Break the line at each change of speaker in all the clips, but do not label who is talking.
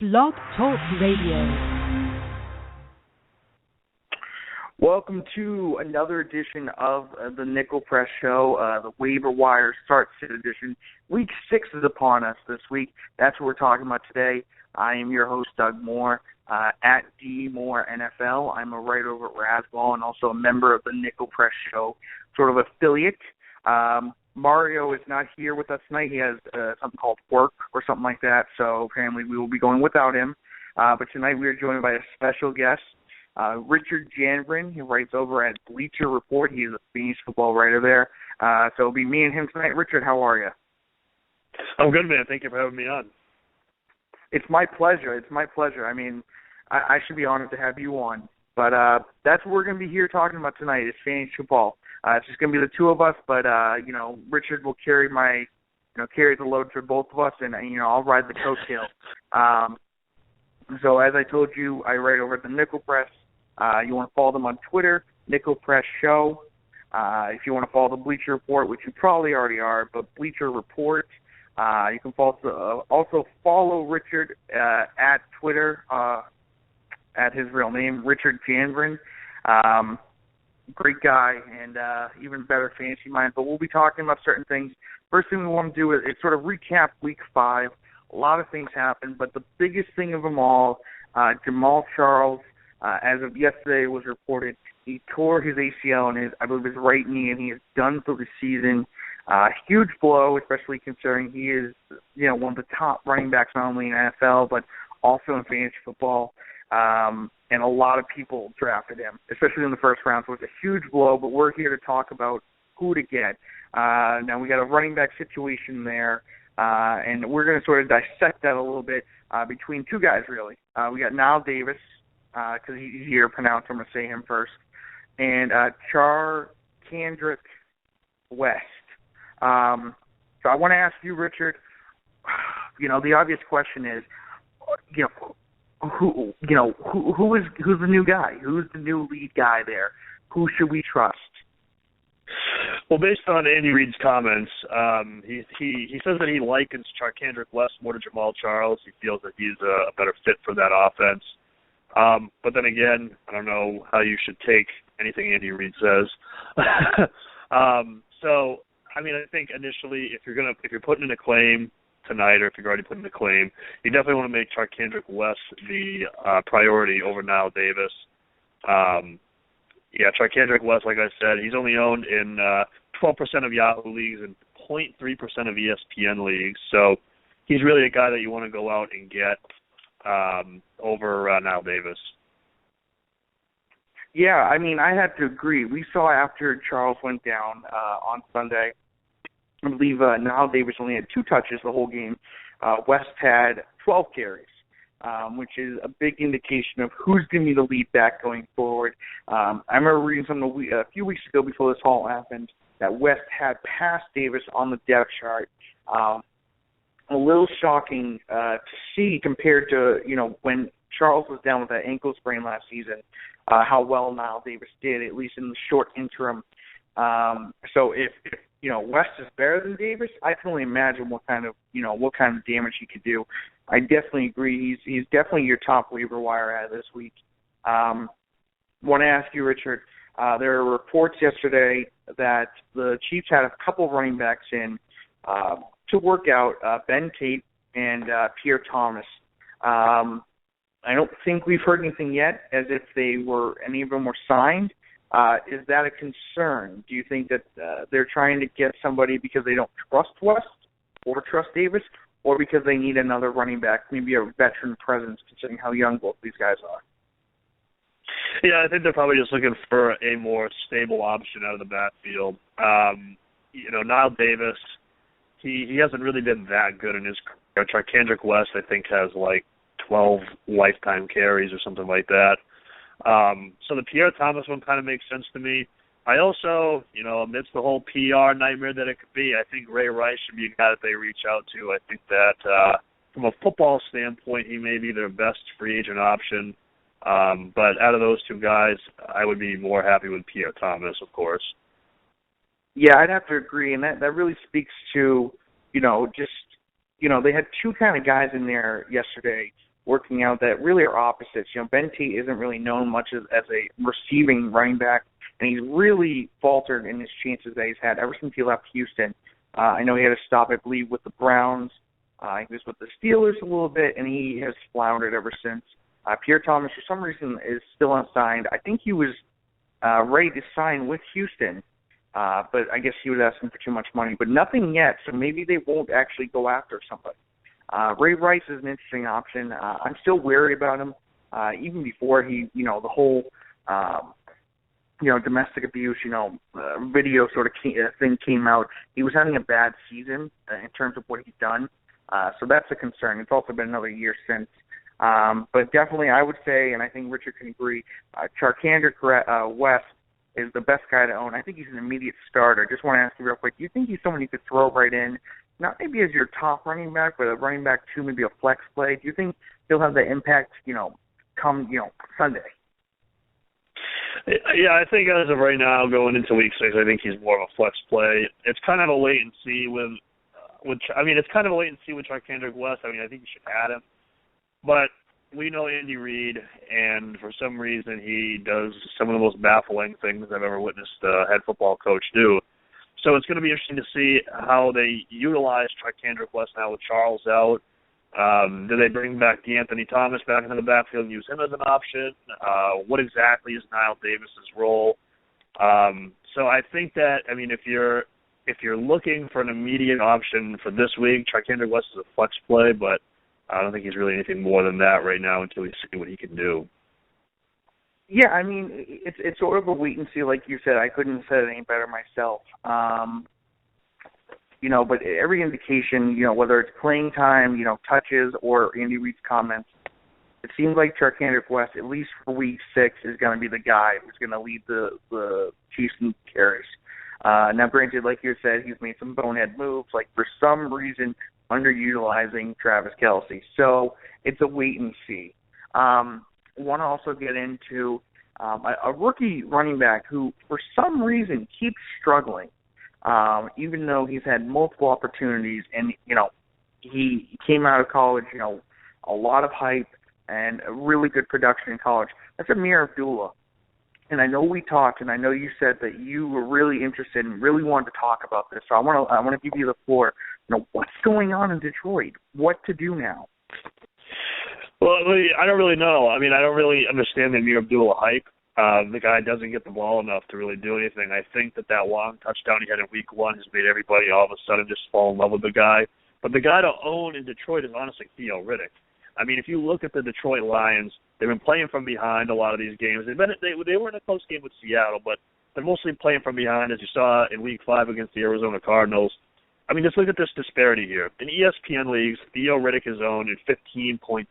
Blog Talk Radio.
Welcome to another edition of the Nickel Press Show, the Waiver Wire Start Sit edition. Week 6 is upon us this week. That's what we're talking about today. I am your host, Doug Moore, at DMooreNFL. I'm a writer over at Razzball and also a member of the Nickel Press Show, sort of affiliate. Mario is not here with us tonight. He has something called work or something like that, so apparently we will be going without him. But tonight we are joined by a special guest, Richard Janvrin. He writes over at Bleacher Report. He is a Phoenix football writer there. So it'll be me and him tonight. Richard, how are you?
I'm good, man. Thank you for having me on.
It's my pleasure. It's my pleasure. I mean, I should be honored to have you on. But that's what we're going to be here talking about tonight is fantasy football. It's just going to be the two of us, but, Richard will carry carry the load for both of us, and, I'll ride the coattail. So as I told you, I write over at the Nickel Press. You want to follow them on Twitter, Nickel Press Show. If you want to follow the Bleacher Report, which you probably already are, but Bleacher Report. You can also follow Richard at Twitter, at his real name, Richard Janvrin. Great guy and even better fantasy mind. But we'll be talking about certain things. First thing we want to do is sort of recap Week 5. A lot of things happened, but the biggest thing of them all, Jamal Charles, as of yesterday was reported, he tore his ACL in his right knee, and he is done for the season. Huge blow, especially considering he is, one of the top running backs not only in NFL but also in fantasy football. And a lot of people drafted him, especially in the first round. So it's a huge blow, but we're here to talk about who to get. Now we got a running back situation there. And we're going to sort of dissect that a little bit between two guys, really. We got Niall Davis, because he's easier to pronounce. I'm going to say him first. And Charcandrick West. So I want to ask you, Richard, the obvious question is, who's the new guy? Who's the new lead guy there? Who should we trust?
Well, based on Andy Reid's comments, he says that he likens Charcandrick West more to Jamal Charles. He feels that he's a better fit for that offense. But then again, I don't know how you should take anything Andy Reid says. So, I think initially, if you're putting in a claim tonight, or if you're already putting in a claim, you definitely want to make Charcandrick West the priority over Niall Davis. Charcandrick West, like I said, he's only owned in 12% of Yahoo leagues and 0.3% of ESPN leagues. So he's really a guy that you want to go out and get over Niall Davis.
Yeah, I have to agree. We saw after Charles went down on Sunday, I believe Niall Davis only had 2 touches the whole game. West had 12 carries. Which is a big indication of who's going to be the lead back going forward. I remember reading something a few weeks ago before this all happened that West had passed Davis on the depth chart. A little shocking to see compared to, when Charles was down with that ankle sprain last season, how well Niall Davis did, at least in the short interim. So if West is better than Davis, I can only imagine what kind of damage he could do. I definitely agree. He's definitely your top waiver wire ad this week. Want to ask you, Richard, there are reports yesterday that the Chiefs had a couple of running backs in to work out, Ben Tate and Pierre Thomas. I don't think we've heard anything yet as if any of them were signed. Is that a concern? Do you think that they're trying to get somebody because they don't trust West or trust Davis, or because they need another running back, maybe a veteran presence, considering how young both these guys are?
Yeah, I think they're probably just looking for a more stable option out of the backfield. Niall Davis, he hasn't really been that good in his career. Charcandrick West, I think, has like 12 lifetime carries or something like that. So the Pierre Thomas one kind of makes sense to me. I also, amidst the whole PR nightmare that it could be, I think Ray Rice should be a guy that they reach out to. I think that from a football standpoint, he may be their best free agent option. But out of those two guys, I would be more happy with Pierre Thomas, of course.
Yeah, I'd have to agree, and that really speaks to, they had two kind of guys in there yesterday working out that really are opposites. Ben Tate isn't really known much as a receiving running back, and he's really faltered in his chances that he's had ever since he left Houston. I know he had a stop, I believe, with the Browns. He was with the Steelers a little bit, and he has floundered ever since. Pierre Thomas, for some reason, is still unsigned. I think he was ready to sign with Houston, but I guess he was asking for too much money. But nothing yet, so maybe they won't actually go after somebody. Ray Rice is an interesting option. I'm still wary about him. Even before he, the whole, domestic abuse, video sort of thing came out, he was having a bad season in terms of what he'd done. So that's a concern. It's also been another year since. But definitely I would say, and I think Richard can agree, Charkander West is the best guy to own. I think he's an immediate starter. Just want to ask you real quick, do you think he's someone you could throw right in, not maybe as your top running back, but a running back 2, maybe a flex play? Do you think he'll have the impact, come, Sunday?
Yeah, I think as of right now, going into week 6, I think he's more of a flex play. It's kind of a wait and see it's kind of a wait and see with Charkander West. I think you should add him. But we know Andy Reid, and for some reason he does some of the most baffling things I've ever witnessed a head football coach do. So it's going to be interesting to see how they utilize Charkander West now with Charles out. Do they bring back DeAnthony Thomas back into the backfield and use him as an option? What exactly is Niall Davis's role? So I think that, if you're looking for an immediate option for this week, Charkander West is a flex play, but I don't think he's really anything more than that right now until we see what he can do.
Yeah, it's sort of a wait and see, like you said. I couldn't have said it any better myself. But every indication, whether it's playing time, touches, or Andy Reid's comments, it seems like Charkander West, at least for week 6, is going to be the guy who's going to lead the Chiefs in carries. Now, granted, like you said, he's made some bonehead moves, like for some reason underutilizing Travis Kelce. So it's a wait and see. Want to also get into a rookie running back who, for some reason, keeps struggling, even though he's had multiple opportunities. And, he came out of college, a lot of hype and a really good production in college. That's Amir Abdullah. And I know we talked, and I know you said that you were really interested and really wanted to talk about this. So I want to give you the floor. What's going on in Detroit? What to do now?
Well, I don't really know. I don't really understand the Amir Abdullah hype. The guy doesn't get the ball enough to really do anything. I think that long touchdown he had in week 1 has made everybody all of a sudden just fall in love with the guy. But the guy to own in Detroit is honestly Theo Riddick. If you look at the Detroit Lions, they've been playing from behind a lot of these games. They were in a close game with Seattle, but they're mostly playing from behind, as you saw in week 5 against the Arizona Cardinals. Just look at this disparity here. In ESPN leagues, Theo Riddick is owned in 15.2%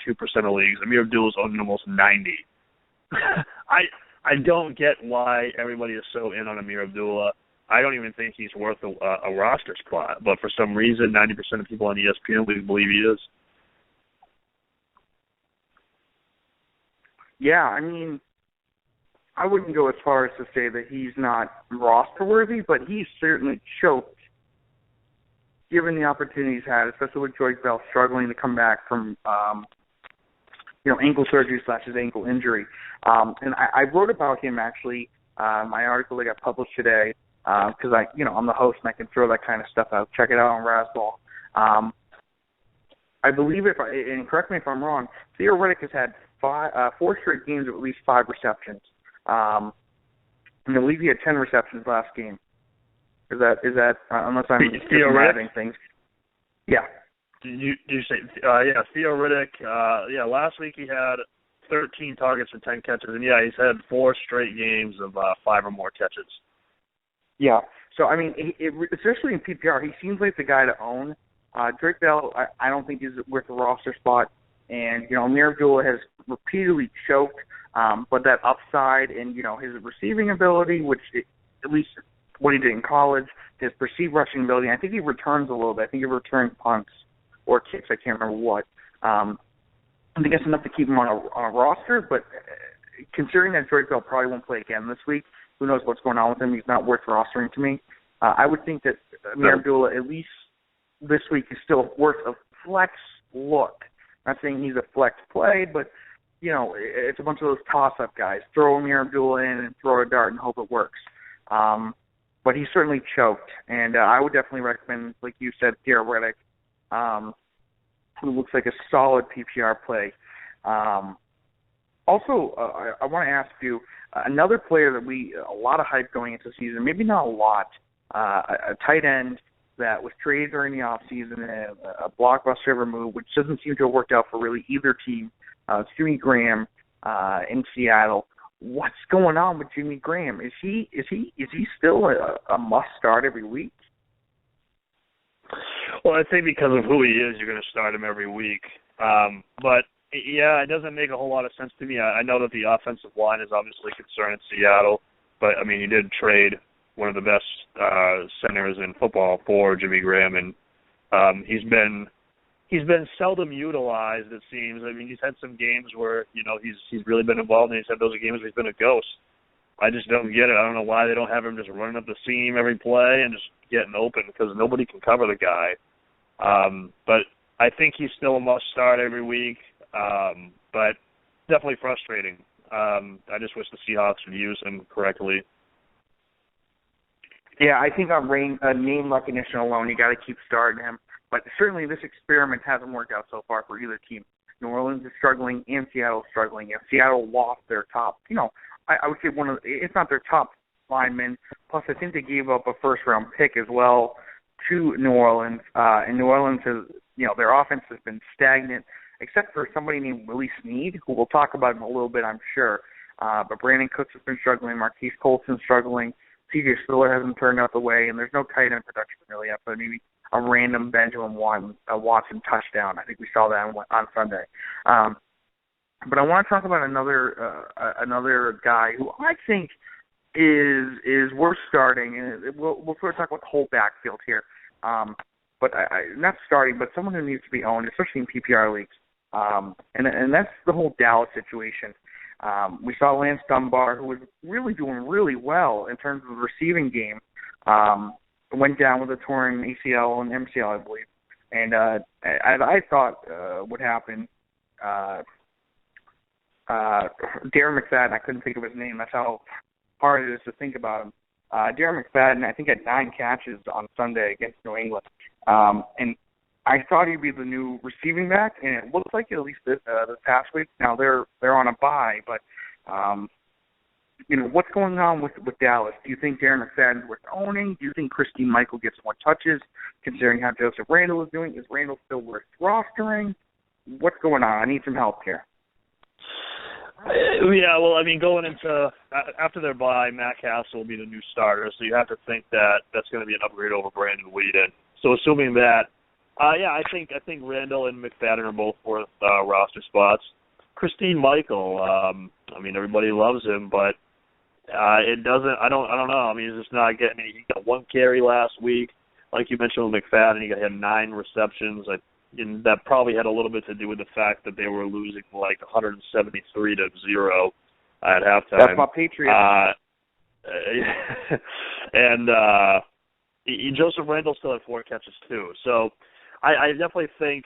of leagues. Amir Abdullah is owned in almost 90. I don't get why everybody is so in on Amir Abdullah. I don't even think he's worth a roster spot, but for some reason, 90% of people on ESPN leagues believe he is.
Yeah, I wouldn't go as far as to say that he's not roster-worthy, but he's certainly choked, given the opportunity he's had, especially with Joyce Bell struggling to come back from, ankle surgery / his ankle injury. And I wrote about him, actually, my article that got published today, because I'm the host and I can throw that kind of stuff out. Check it out on Razzball. I believe, and correct me if I'm wrong, Theo Riddick has had 4 straight games of at least 5 receptions. And I believe he had 10 receptions last game. Is that unless I'm adding things? Yeah.
Did you say Theo Riddick? Last week he had 13 targets and 10 catches, and he's had 4 straight games of 5 or more catches. Yeah.
So especially in PPR, he seems like the guy to own. Drake Bell, I don't think is worth a roster spot. And, Amir Abdullah has repeatedly choked, but that upside and, his receiving ability, which at least what he did in college, his perceived rushing ability, I think he returns a little bit. I think he returns punts or kicks. I can't remember what. I think that's enough to keep him on a roster, but considering that Drake Bell probably won't play again this week, who knows what's going on with him, he's not worth rostering to me. I would think that Amir Abdullah, at least this week, is still worth a flex look. Not saying he's a flex play, but, it's a bunch of those toss-up guys. Throw Amir Abdullah in and throw a dart and hope it works. But he certainly choked, and I would definitely recommend, like you said, Garrett Reddick, who looks like a solid PPR play. Also, I want to ask you, another player that a lot of hype going into the season, maybe not a lot, a tight end that was traded during the offseason, a blockbuster of a move, which doesn't seem to have worked out for really either team. Jimmy Graham in Seattle. What's going on with Jimmy Graham? Is he still a must start every week?
Well, I think because of who he is, you're going to start him every week. But yeah, it doesn't make a whole lot of sense to me. I know that the offensive line is obviously a concern in Seattle, but I mean, you did trade one of the best centers in football for Jimmy Graham, and he's been seldom utilized, it seems. I mean, he's had some games where he's really been involved, and he's had those games where he's been a ghost. I just don't get it. I don't know why they don't have him just running up the seam every play and just getting open, because nobody can cover the guy. But I think he's still a must start every week. But definitely frustrating. I just wish the Seahawks would use him correctly.
Yeah, I think on name recognition alone, you got to keep starting him. But certainly this experiment hasn't worked out so far for either team. New Orleans is struggling and Seattle is struggling. And Seattle lost their top, I would say it's not their top lineman. Plus, I think they gave up a first-round pick as well to New Orleans. And New Orleans has, their offense has been stagnant, except for somebody named Willie Snead, who we'll talk about in a little bit, I'm sure. But Brandon Cooks has been struggling. Marquise Colson's struggling. C.J. Spiller hasn't turned out the way, and there's no tight end production really yet, but maybe a random Benjamin Watson touchdown. I think we saw that on Sunday. But I want to talk about another guy who I think is worth starting, and we'll sort of talk about the whole backfield here. But not starting, but someone who needs to be owned, especially in PPR leagues. And that's the whole Dallas situation. We saw Lance Dunbar, who was really doing really well in terms of the receiving game, went down with a torn ACL and MCL, I believe. And I thought would happen. Darren McFadden, I couldn't think of his name. That's how hard it is to think about him. Darren McFadden, I think, had 9 catches on Sunday against New England. And I thought he'd be the new receiving back, and it looks like at least this past week. Now they're on a bye, but what's going on with Dallas? Do you think Darren McFadden's worth owning? Do you think Christine Michael gets more touches, considering how Joseph Randle is doing? Is Randle still worth rostering? What's going on? I need some help here.
Yeah, well, I mean, going into after their bye, Matt Castle will be the new starter, so you have to think that that's going to be an upgrade over Brandon Weeden. So assuming that, I think Randall and McFadden are both worth roster spots. Christine Michael, I mean, everybody loves him, but it doesn't. I don't know. I mean, he's just not getting any. He got 1 carry last week, like you mentioned with McFadden. He had 9 receptions. And that probably had a little bit to do with the fact that they were losing like 173-0 at halftime.
That's my Patriots.
And Joseph Randle still had 4 catches too. So I definitely think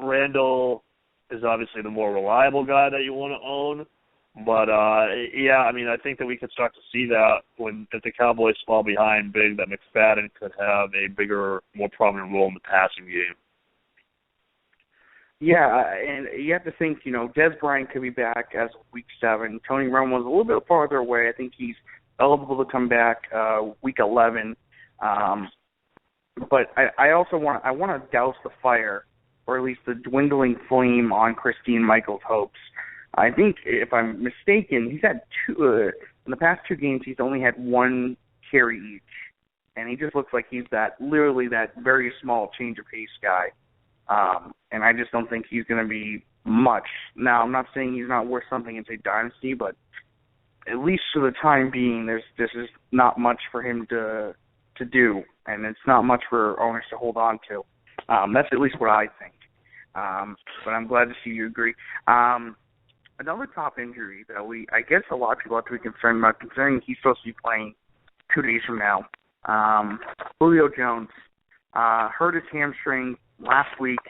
Randle is obviously the more reliable guy that you want to own. But I mean, I think that we could start to see that if the Cowboys fall behind big, that McFadden could have a bigger, more prominent role in the passing game.
Yeah, and you have to think, Dez Bryant could be back as of Week 7. Tony Romo's a little bit farther away. I think he's eligible to come back Week 11. But I also want to douse the fire, or at least the dwindling flame on Christine Michael's hopes. I think, if I'm mistaken, he's had 2 in the past 2 games. He's only had 1 carry each, and he just looks like he's literally that very small change of pace guy. And I just don't think he's going to be much. Now, I'm not saying he's not worth something in, say, Dynasty, but at least for the time being, there's just not much for him to do, and it's not much for owners to hold on to. That's at least what I think. But I'm glad to see you agree. Another top injury that I guess a lot of people have to be concerned about, considering he's supposed to be playing 2 days from now. Julio Jones hurt his hamstring last week.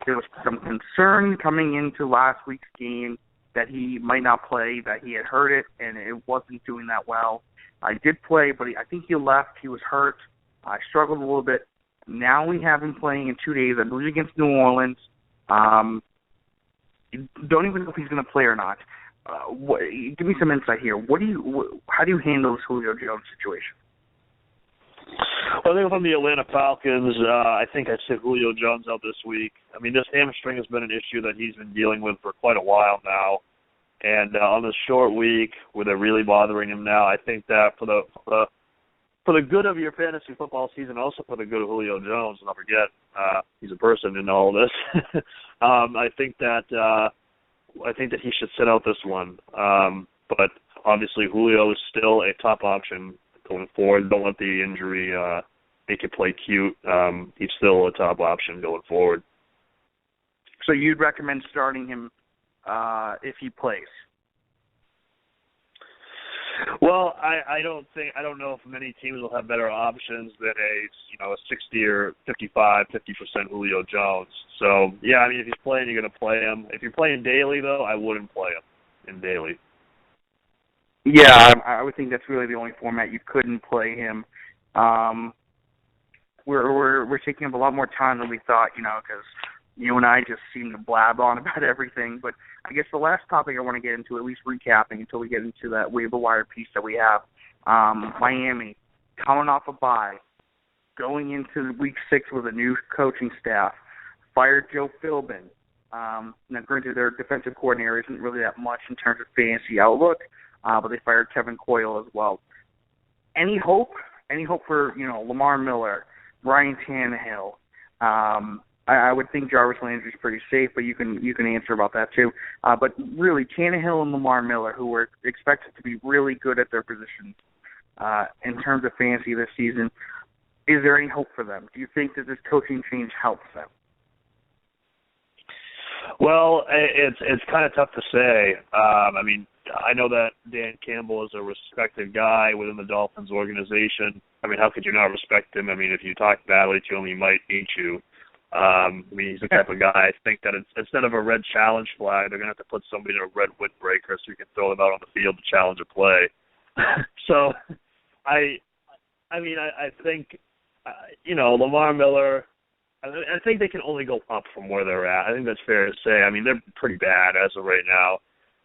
there was some concern coming into last week's game that he might not play, that he had hurt it, and it wasn't doing that well. I did play, but I think he left. He was hurt. I struggled a little bit. Now we have him playing in 2 days, I believe, against New Orleans. Don't even know if he's going to play or not. Give me some insight here. How do you handle this Julio Jones situation?
Well, I think from the Atlanta Falcons, I think I sit Julio Jones out this week. I mean, this hamstring has been an issue that he's been dealing with for quite a while now. And on this short week, where they're really bothering him now, I think that for the good of your fantasy football season, also for the good of Julio Jones, and don't forget, he's a person in all of this. I think that he should sit out this one. But obviously, Julio is still a top option going forward. Don't let the injury make you play cute. He's still a top option going forward.
So you'd recommend starting him if he plays?
Well, I don't know if many teams will have better options than a 60 or 50% Julio Jones. So yeah, I mean, if he's playing, you're going to play him. If you're playing daily, though, I wouldn't play him in daily.
Yeah, I would think that's really the only format you couldn't play him. We're taking up a lot more time than we thought, because you and I just seem to blab on about everything. But I guess the last topic I want to get into, at least recapping until we get into that waiver wire piece that we have, Miami, coming off a bye, going into week 6 with a new coaching staff, fired Joe Philbin. Now, granted, their defensive coordinator isn't really that much in terms of fantasy outlook, but they fired Kevin Coyle as well. Any hope? Any hope for, Lamar Miller, Ryan Tannehill? I would think Jarvis Landry's pretty safe, but you can answer about that too. But really, Tannehill and Lamar Miller, who were expected to be really good at their positions in terms of fantasy this season, is there any hope for them? Do you think that this coaching change helps them?
Well, it's kind of tough to say. I mean, I know that Dan Campbell is a respected guy within the Dolphins organization. I mean, how could you not respect him? I mean, if you talk badly to him, he might eat you. I mean, he's the type of guy, I think that instead of a red challenge flag, they're going to have to put somebody in a red windbreaker so you can throw them out on the field to challenge a play. So, I think, Lamar Miller, I think they can only go up from where they're at. I think that's fair to say. I mean, they're pretty bad as of right now.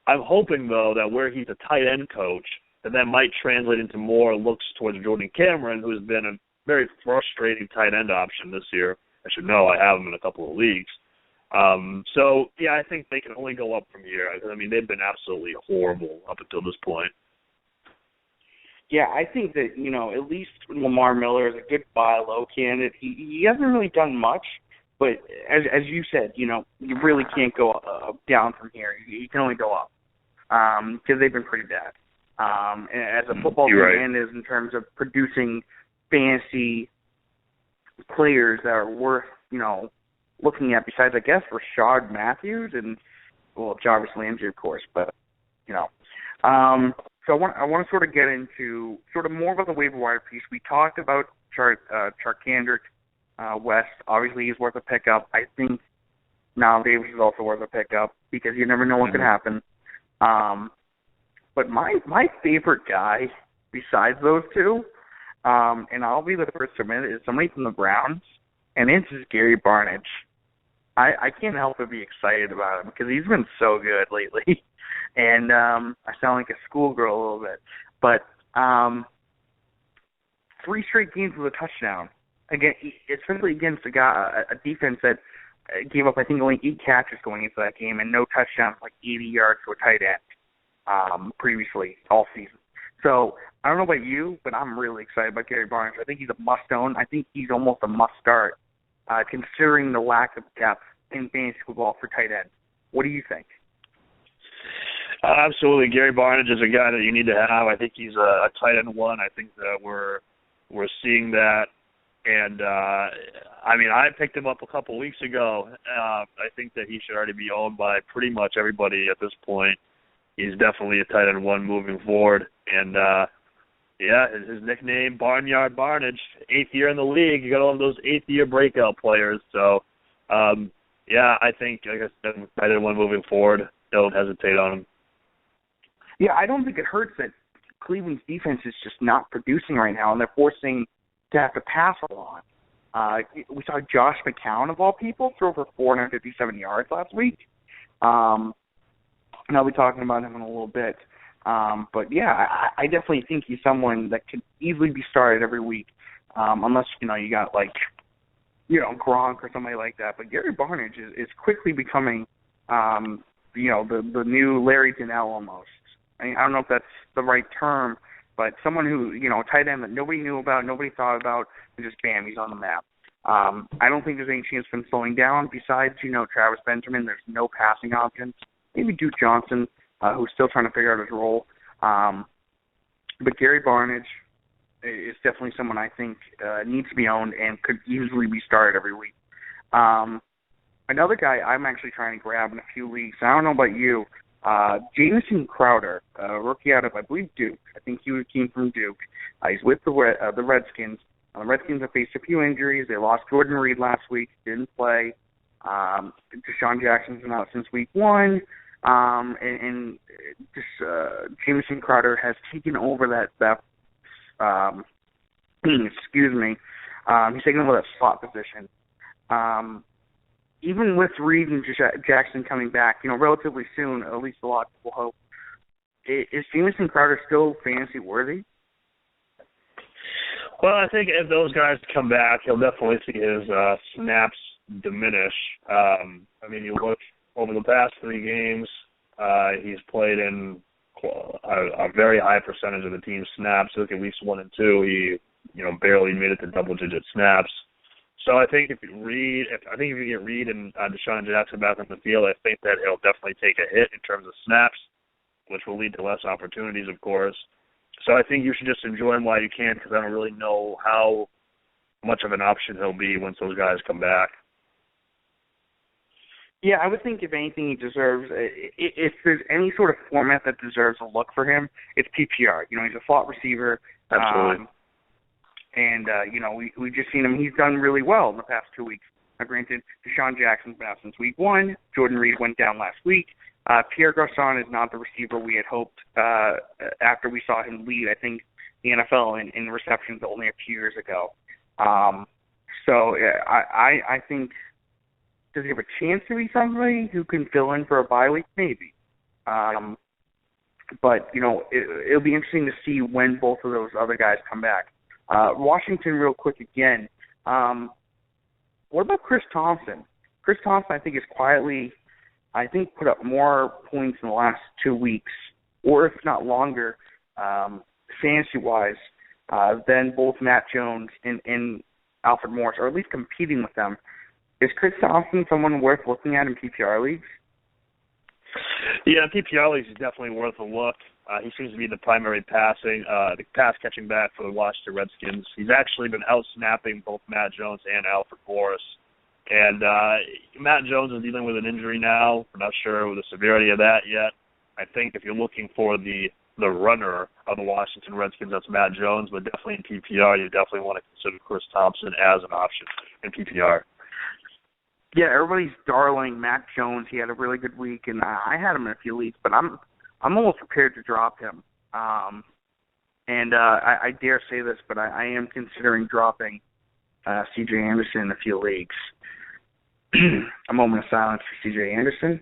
I'm hoping, though, that where he's a tight end coach, that might translate into more looks towards Jordan Cameron, who's been a very frustrating tight end option this year. I should know. I have him in a couple of leagues. So, yeah, I think they can only go up from here. I mean, they've been absolutely horrible up until this point.
Yeah, I think that, at least Lamar Miller is a good buy low candidate. He hasn't really done much, but as you said, you really can't go down from here. You can only go up because they've been pretty bad. And as a football fan is in terms of producing fantasy players that are worth, looking at besides, I guess, Rashard Matthews and, Jarvis Landry, of course, but, So I want to sort of get into sort of more about the waiver wire piece. We talked about Charkandrick West. Obviously, he's worth a pickup. I think Niall Davis is also worth a pickup because you never know what could happen. But my favorite guy besides those two, and I'll be the first to admit it, is somebody from the Browns, and it's just Gary Barnidge. I can't help but be excited about him because he's been so good lately. And I sound like a schoolgirl a little bit. But 3 straight games with a touchdown. Again, especially against a defense that gave up, I think, only 8 catches going into that game and no touchdowns, like 80 yards to a tight end previously all season. So I don't know about you, but I'm really excited about Gary Barnidge. I think he's a must-own. I think he's almost a must-start considering the lack of depth in fantasy football for tight end. What do you think?
Absolutely. Gary Barnidge is a guy that you need to have. I think he's a tight end one. I think that we're seeing that. And, I picked him up a couple weeks ago. I think that he should already be owned by pretty much everybody at this point. He's definitely a tight end one moving forward. And, his nickname, Barnyard Barnidge, 8th year in the league. You got all of those 8th-year breakout players. So, yeah, I think, like I said, I'm excited one moving forward. Don't hesitate on him.
Yeah, I don't think it hurts that Cleveland's defense is just not producing right now, and they're forcing to have to pass a lot. We saw Josh McCown, of all people, throw for 457 yards last week. And I'll be talking about him in a little bit. But, yeah, I definitely think he's someone that could easily be started every week, unless, you got, like, Gronk or somebody like that. But Gary Barnidge is quickly becoming, the new Larry Donnell almost. I mean, I don't know if that's the right term, but someone who, tight end that nobody knew about, nobody thought about, and just bam, he's on the map. I don't think there's any chance of him slowing down. Besides, Travis Benjamin, there's no passing options. Maybe Duke Johnson, who's still trying to figure out his role. But Gary Barnidge is definitely someone I think needs to be owned and could easily be started every week. Another guy I'm actually trying to grab in a few leagues, I don't know about you, Jamison Crowder, rookie out of, I believe, Duke. I think he came from Duke. He's with the Redskins. The Redskins have faced a few injuries. They lost Jordan Reed last week, didn't play. Deshaun Jackson's been out since week 1. And Jamison Crowder has taken over that excuse me. He's taken over that slot position. Even with Reed and Jackson coming back, relatively soon, at least a lot of people hope, is Jamison Crowder still fantasy worthy?
Well, I think if those guys come back, he'll definitely see his snaps diminish. You look over the past 3 games, he's played in a very high percentage of the team's snaps. Look at weeks 1 and 2, he barely made it to double-digit snaps. So I think if you get Reed and Deshaun Jackson back on the field, I think that he'll definitely take a hit in terms of snaps, which will lead to less opportunities, of course. So I think you should just enjoy him while you can, because I don't really know how much of an option he'll be once those guys come back.
Yeah, I would think if anything he deserves, if there's any sort of format that deserves a look for him, it's PPR. He's a slot receiver.
Absolutely.
We've just seen him. He's done really well in the past 2 weeks. Now, granted, Deshaun Jackson's been out since week 1. Jordan Reed went down last week. Pierre Garçon is not the receiver we had hoped after we saw him lead, I think, the NFL in receptions only a few years ago. I think, does he have a chance to be somebody who can fill in for a bye week? Maybe. But it'll be interesting to see when both of those other guys come back. Washington, real quick again. What about Chris Thompson? Chris Thompson, I think, is quietly, put up more points in the last 2 weeks, or if not longer, fantasy-wise, than both Matt Jones and Alfred Morris, or at least competing with them. Is Chris Thompson someone worth looking at in PPR leagues?
Yeah, PPR leagues is definitely worth a look. He seems to be the primary the pass-catching back for the Washington Redskins. He's actually been out-snapping both Matt Jones and Alfred Morris. And Matt Jones is dealing with an injury now. We're not sure of the severity of that yet. I think if you're looking for the runner of the Washington Redskins, that's Matt Jones. But definitely in PPR, you definitely want to consider Chris Thompson as an option in PPR.
Yeah, everybody's darling Matt Jones. He had a really good week, and I had him in a few leagues, but I'm almost prepared to drop him. I dare say this, but I am considering dropping C.J. Anderson in a few leagues. A moment of silence for C.J. Anderson.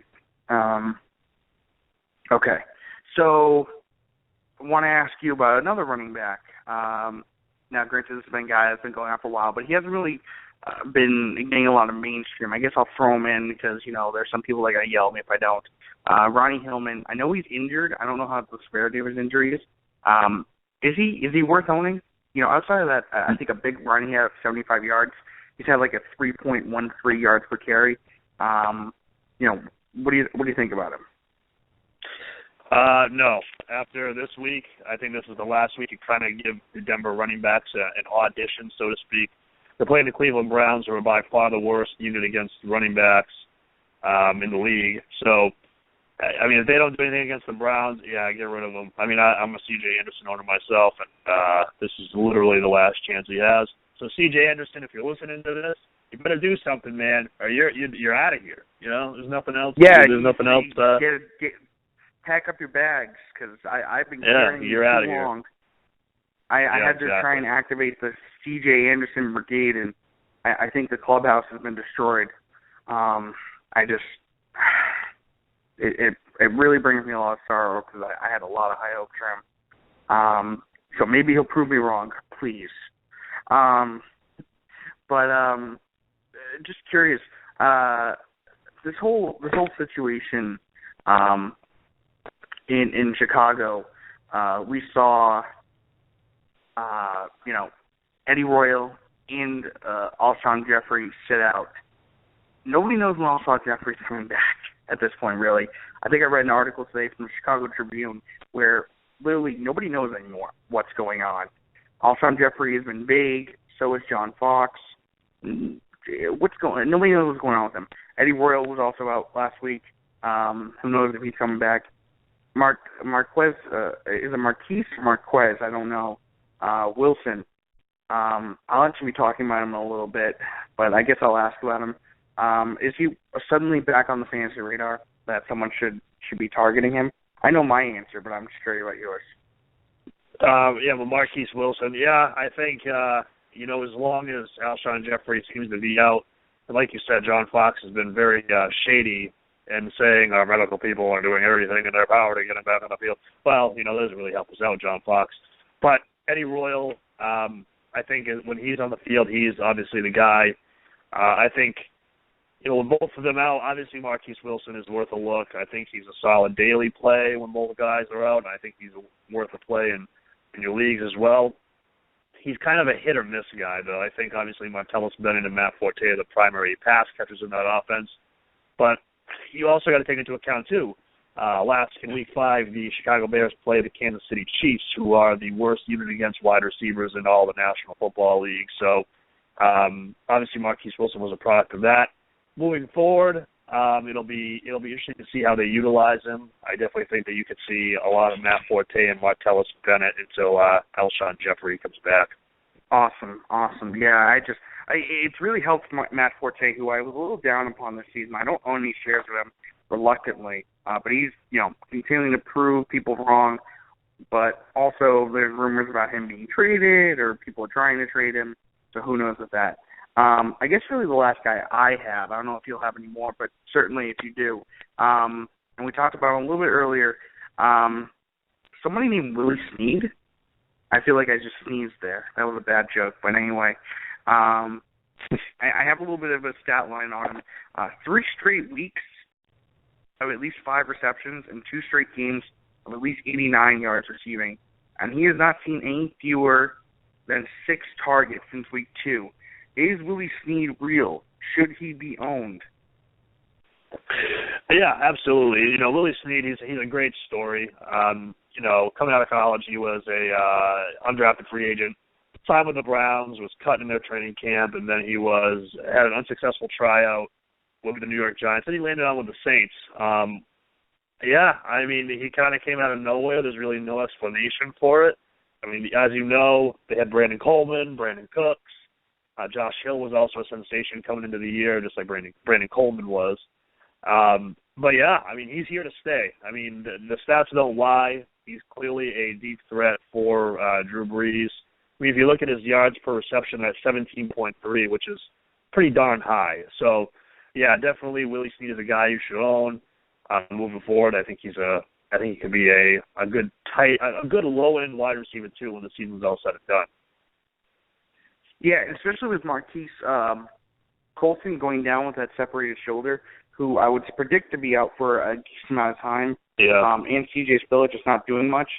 Okay, so I want to ask you about another running back. Now, granted, this has been a guy that's been going on for a while, but he hasn't really been getting a lot of mainstream. I guess I'll throw him in because, there's some people that are going to yell at me if I don't. Ronnie Hillman, I know he's injured. I don't know how the severity of his injury is. Is he worth owning? Outside of that, I think a big run he had of 75 yards. He's had like a 3.13 yards per carry. What do you think about him?
No. After this week, I think this is the last week to kind of give the Denver running backs an audition, so to speak. They're playing the Cleveland Browns, who are by far the worst unit against running backs in the league. So, if they don't do anything against the Browns, yeah, get rid of them. I'm a C.J. Anderson owner myself, and this is literally the last chance he has. So, C.J. Anderson, if you're listening to this, you better do something, man, or you're out of here. You know, there's nothing else.
Yeah,
there's nothing else.
Pack up your bags, because I've been carrying
you're
you
out
too
of here.
long. I had to try and activate the C.J. Anderson Brigade, and I think the clubhouse has been destroyed. It really brings me a lot of sorrow, because I had a lot of high hopes for him. So maybe he'll prove me wrong, please. But just curious, this whole situation in Chicago, we saw Eddie Royal and Alshon Jeffrey sit out. Nobody knows when Alshon Jeffrey's coming back at this point, really. I think I read an article today from the Chicago Tribune where literally nobody knows anymore what's going on. Alshon Jeffrey has been vague, so is John Fox. Nobody knows what's going on with him. Eddie Royal was also out last week. Who knows if he's coming back? Marquez, is it Marquise or Marquez? I don't know. Wilson. I'll actually be talking about him in a little bit, but I guess I'll ask about him. Is he suddenly back on the fantasy radar that someone should be targeting him? I know my answer, but I'm just curious about yours.
Well, Marquise Wilson. Yeah, I think, as long as Alshon Jeffrey seems to be out, and like you said, John Fox has been very shady and saying our medical people are doing everything in their power to get him back on the field. Well, that doesn't really help us out, John Fox. But Eddie Royal, I think when he's on the field, he's obviously the guy. I think, with both of them out, obviously Marquise Wilson is worth a look. I think he's a solid daily play when both guys are out, and I think he's worth a play in your leagues as well. He's kind of a hit-or-miss guy, though. I think, obviously, Martellus Bennett and Matt Forte are the primary pass catchers in that offense. But you also got to take into account, too, in Week 5, the Chicago Bears play the Kansas City Chiefs, who are the worst unit against wide receivers in all the National Football League. So, obviously, Marquise Wilson was a product of that. Moving forward, it'll be interesting to see how they utilize him. I definitely think that you could see a lot of Matt Forte and Martellus Bennett until Alshon Jeffrey comes back.
Awesome. Yeah, it's really helped Matt Forte, who I was a little down upon this season. I don't own any shares of him reluctantly, but he's continuing to prove people wrong. But also, there's rumors about him being traded, or people are trying to trade him. So who knows with that. I guess really the last guy I have, I don't know if you'll have any more, but certainly if you do, and we talked about him a little bit earlier, somebody named Willie Snead. I feel like I just sneezed there. That was a bad joke, but anyway. I have a little bit of a stat line on him. 3 straight weeks of at least 5 receptions and 2 straight games of at least 89 yards receiving. And he has not seen any fewer than 6 targets since week 2. Is Willie Snead real? Should he be owned?
Yeah, absolutely. Willie Snead, he's a great story. Coming out of college, he was a undrafted free agent, signed with the Browns, was cut in their training camp, and then he had an unsuccessful tryout with the New York Giants, and he landed on with the Saints. He kind of came out of nowhere. There's really no explanation for it. As you know, they had Brandon Coleman, Brandon Cooks. Josh Hill was also a sensation coming into the year, just like Brandon Coleman was. He's here to stay. The stats don't lie. He's clearly a deep threat for Drew Brees. If you look at his yards per reception, that's 17.3, which is pretty darn high. So, yeah, definitely Willie Snead is a guy you should own. Moving forward, I think he could be a good low-end wide receiver, too, when the season's all said and done.
Yeah, especially with Marquise Colson going down with that separated shoulder, who I would predict to be out for a decent amount of time.
Yeah.
And C.J. Spiller just not doing much.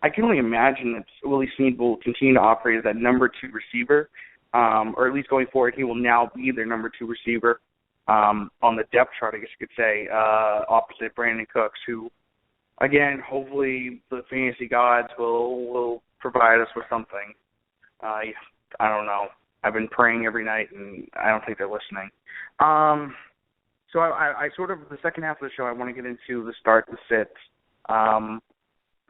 I can only imagine that Willie Snead will continue to operate as that number 2 receiver, or at least going forward, he will now be their number 2 receiver on the depth chart, I guess you could say, opposite Brandon Cooks, who, again, hopefully the fantasy gods will provide us with something. I don't know. I've been praying every night, and I don't think they're listening. So I sort of, the second half of the show, I want to get into the start and sit.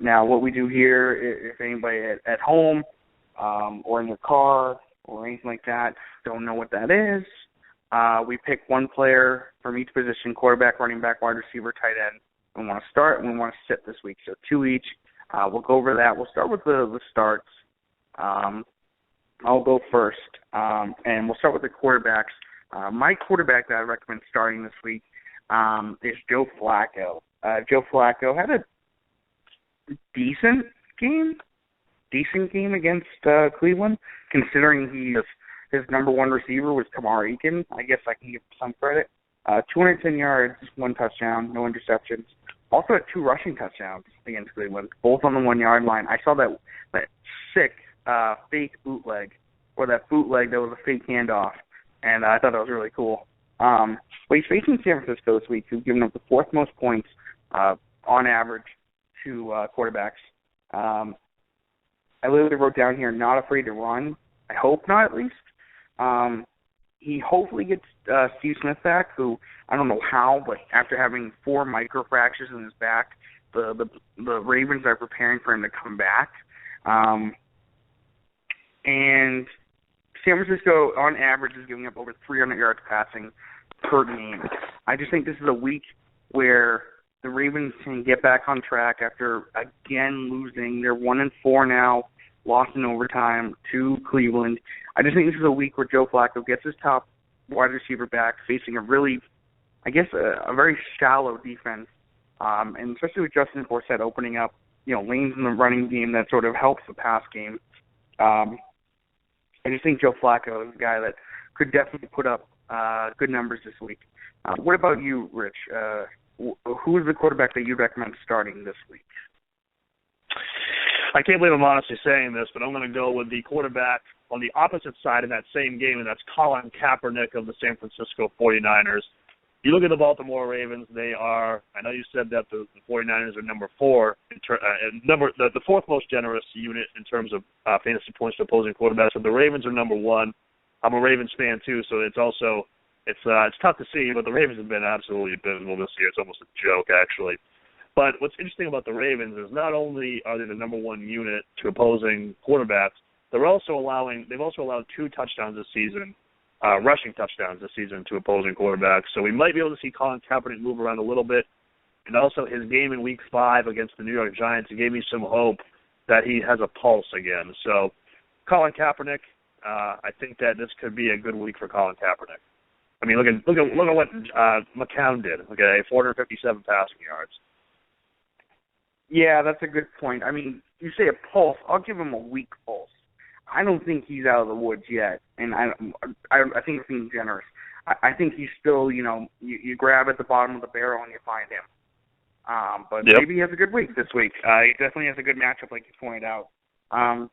Now, what we do here, if anybody at home or in your car or anything like that don't know what that is, We pick one player from each position: quarterback, running back, wide receiver, tight end. We want to start and we want to sit this week, so 2 each. We'll go over that. We'll start with the starts. I'll go first, and we'll start with the quarterbacks. My quarterback that I recommend starting this week is Joe Flacco. Joe Flacco had a decent game against Cleveland, considering his number one receiver was Kamar Aiken. I guess I can give him some credit. 210 yards, 1 touchdown, no interceptions. Also had 2 rushing touchdowns against Cleveland, both on the 1-yard line. I saw that sick fake bootleg, or that bootleg that was a fake handoff, and I thought that was really cool. But he's facing San Francisco this week, who's given up the 4th most points on average to quarterbacks. I literally wrote down here, not afraid to run. I hope not, at least. He hopefully gets Steve Smith back, who I don't know how, but after having 4 microfractures in his back, the Ravens are preparing for him to come back. And San Francisco, on average, is giving up over 300 yards passing per game. I just think this is a week where the Ravens can get back on track after, again, losing. They're 1-4 now, lost in overtime to Cleveland. I just think this is a week where Joe Flacco gets his top wide receiver back, facing a really, I guess, a very shallow defense, and especially with Justin Forsett opening up, lanes in the running game that sort of helps the pass game. I just think Joe Flacco is a guy that could definitely put up good numbers this week. What about you, Rich? Who is the quarterback that you recommend starting this week?
I can't believe I'm honestly saying this, but I'm going to go with the quarterback on the opposite side in that same game, and that's Colin Kaepernick of the San Francisco 49ers. You look at the Baltimore Ravens, they are, I know you said that the 49ers are number 4, the 4th most generous unit in terms of fantasy points to opposing quarterbacks, but the Ravens are number 1. I'm a Ravens fan too, so it's tough to see, but the Ravens have been absolutely abysmal this year. It's almost a joke, actually. But what's interesting about the Ravens is not only are they the number 1 unit to opposing quarterbacks, they've also allowed 2 touchdowns this season, rushing touchdowns this season to opposing quarterbacks. So we might be able to see Colin Kaepernick move around a little bit. And also his game in Week 5 against the New York Giants, it gave me some hope that he has a pulse again. So Colin Kaepernick, I think that this could be a good week for Colin Kaepernick. I mean, look at what McCown did. Okay, 457 passing yards.
Yeah, that's a good point. I mean, you say a pulse. I'll give him a weak pulse. I don't think he's out of the woods yet, and I think it's being generous. I think he's still, you grab at the bottom of the barrel and you find him. But
yep.
Maybe he has a good week this week. He definitely has a good matchup, like you pointed out. I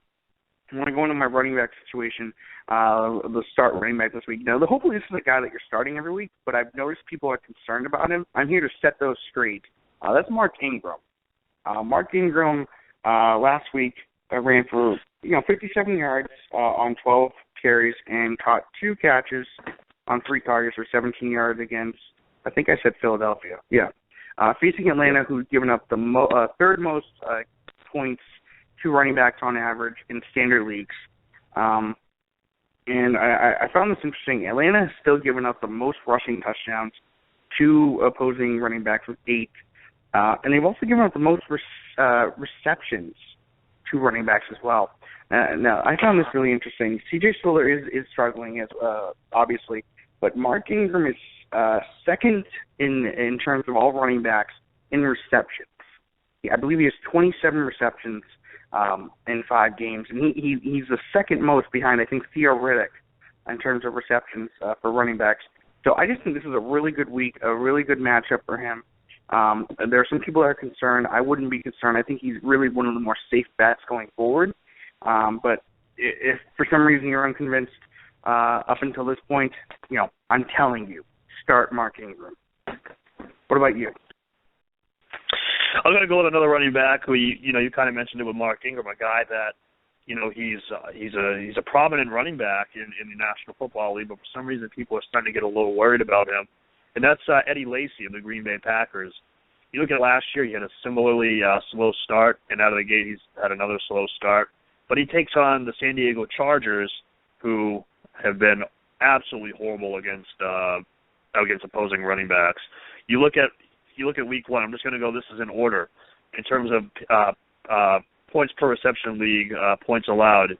want to go into my running back situation, the start running back this week. Now, hopefully this is a guy that you're starting every week, but I've noticed people are concerned about him. I'm here to set those straight. That's Mark Ingram. Mark Ingram last week ran for 57 yards on 12 carries and caught 2 catches on 3 targets for 17 yards against, I think I said Philadelphia. Yeah. Facing Atlanta, who's given up the 3rd most points to running backs on average in standard leagues. And I found this interesting. Atlanta has still given up the most rushing touchdowns to opposing running backs with 8. And they've also given up the most receptions to running backs as well. Now, I found this really interesting. C.J. Spiller is struggling, as obviously, but Mark Ingram is second in terms of all running backs in receptions. I believe he has 27 receptions in 5 games, and he's the second most behind, I think, Theo Riddick in terms of receptions for running backs. So I just think this is a really good week, a really good matchup for him. There are some people that are concerned. I wouldn't be concerned. I think he's really one of the more safe bets going forward. But if for some reason you're unconvinced up until this point, I'm telling you, start Mark Ingram. What about you?
I'm going to go with another running back who you kind of mentioned it with Mark Ingram, a guy that he's a prominent running back in the National Football League, but for some reason people are starting to get a little worried about him. And that's Eddie Lacy of the Green Bay Packers. You look at last year, he had a similarly slow start, and out of the gate he's had another slow start. But he takes on the San Diego Chargers, who have been absolutely horrible against opposing running backs. You look at week 1. I'm just going to go. This is in order in terms of points per reception league, points allowed.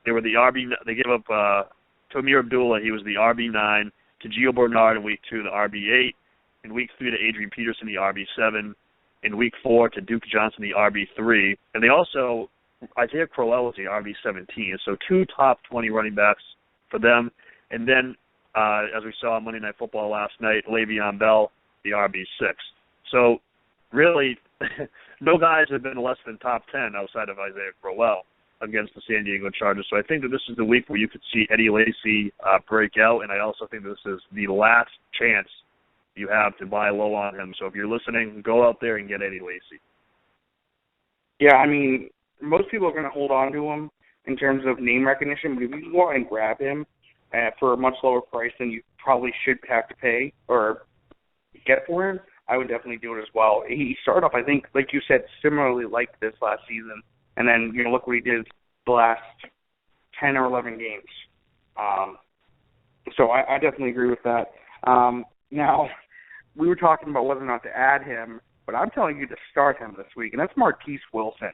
They were the RB. They gave up to Amir Abdullah. He was the RB9. To Gio Bernard in week 2, the RB8. In week 3, to Adrian Peterson, the RB7. In week 4, to Duke Johnson, the RB3. And they also, Isaiah Crowell was the RB17. So 2 top 20 running backs for them. And then, as we saw on Monday Night Football last night, Le'Veon Bell, the RB6. So really, no guys have been less than top 10 outside of Isaiah Crowell against the San Diego Chargers. So I think that this is the week where you could see Eddie Lacy break out, and I also think this is the last chance you have to buy low on him. So if you're listening, go out there and get Eddie Lacy.
Yeah, I mean, most people are going to hold on to him in terms of name recognition, but if you go out and grab him for a much lower price than you probably should have to pay or get for him, I would definitely do it as well. He started off, I think, like you said, similarly like this last season. And then, look what he did the last 10 or 11 games. So I definitely agree with that. Now, we were talking about whether or not to add him, but I'm telling you to start him this week, and that's Marquise Wilson.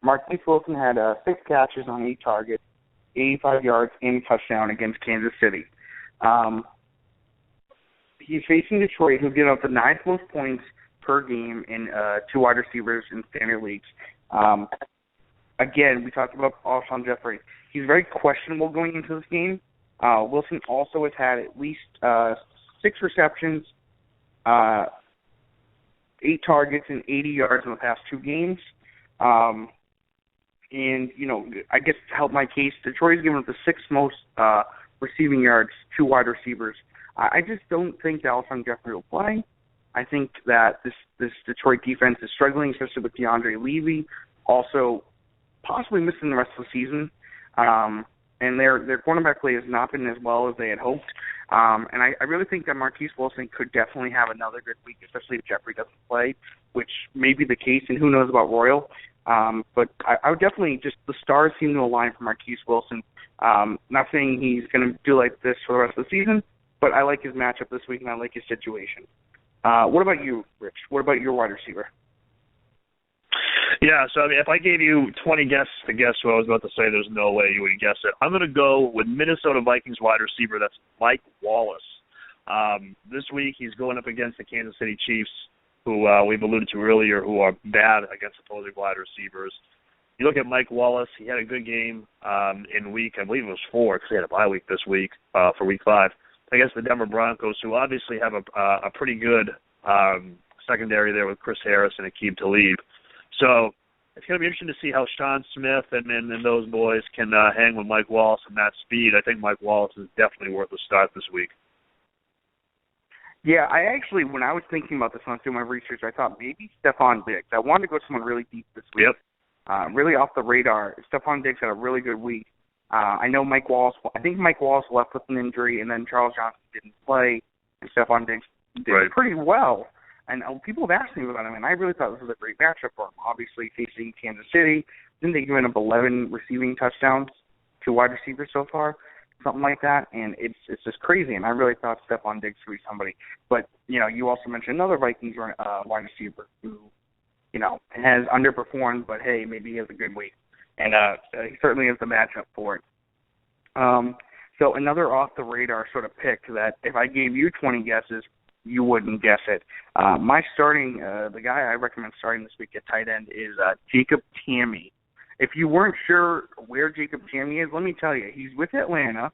Marquise Wilson had 6 catches on 8 targets, 85 yards, and a touchdown against Kansas City. He's facing Detroit, who's given up the 9th most points per game in 2 wide receivers in standard leagues. Again, we talked about Alshon Jeffrey. He's very questionable going into this game. Wilson also has had at least 6 receptions, 8 targets, and 80 yards in the past 2 games. And, I guess to help my case, Detroit's given up the 6th most receiving yards to wide receivers. I just don't think that Alshon Jeffrey will play. I think that this Detroit defense is struggling, especially with DeAndre Levy, also possibly missing the rest of the season. And their cornerback play has not been as well as they had hoped. And I really think that Marquise Wilson could definitely have another good week, especially if Jeffrey doesn't play, which may be the case, and who knows about Royal. But I would definitely the stars seem to align for Marquise Wilson. Not saying he's going to do like this for the rest of the season, but I like his matchup this week, and I like his situation. What about you, Rich? What about your wide receiver?
Yeah, so if I gave you 20 guesses to guess who I was about to say, there's no way you would guess it. I'm going to go with Minnesota Vikings wide receiver. That's Mike Wallace. This week he's going up against the Kansas City Chiefs, who we've alluded to earlier, who are bad against opposing wide receivers. You look at Mike Wallace, he had a good game in week, I believe it was 4, because he had a bye week this week for week 5, against the Denver Broncos, who obviously have a pretty good secondary there with Chris Harris and Aqib Talib. So it's going to be interesting to see how Sean Smith and those boys can hang with Mike Wallace and that speed. I think Mike Wallace is definitely worth a start this week.
Yeah, I actually, when I was thinking about this when I was doing my research, I thought maybe Stephon Diggs. I wanted to go someone really deep this week.
Yep.
Really off the radar. Stephon Diggs had a really good week. I know Mike Wallace left with an injury, and then Charles Johnson didn't play, and Stephon Diggs did pretty well. And people have asked me about him, and I really thought this was a great matchup for him. Obviously, facing Kansas City, didn't they give him 11 receiving touchdowns to wide receivers so far? Something like that, and it's just crazy, and I really thought Stephon Diggs would be somebody. But, you also mentioned another Vikings wide receiver who, has underperformed, but, hey, maybe he has a good week. And he certainly has the matchup for it. So another off-the-radar sort of pick that if I gave you 20 guesses, you wouldn't guess it. My starting, the guy I recommend starting this week at tight end is Jacob Tamme. If you weren't sure where Jacob Tamme is, let me tell you, he's with Atlanta,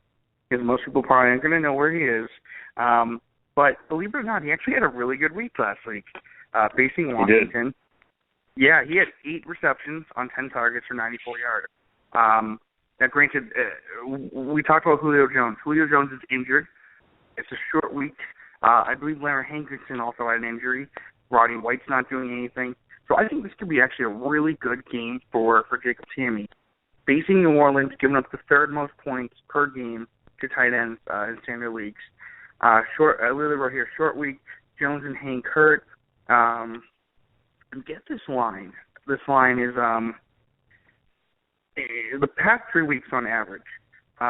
because most people probably aren't going to know where he is. But believe it or not, he actually had a really good week last week facing Washington. Yeah, he had 8 receptions on 10 targets for 94 yards. Now, granted, we talked about Julio Jones. Julio Jones is injured. It's a short week. I believe Larry Hankerson also had an injury. Roddy White's not doing anything. So I think this could be actually a really good game for Jacob Tamme. Facing New Orleans, giving up the 3rd most points per game to tight ends in standard leagues. I literally wrote here, short week, Jones and Hank hurt. And get this line. This line is the past 3 weeks on average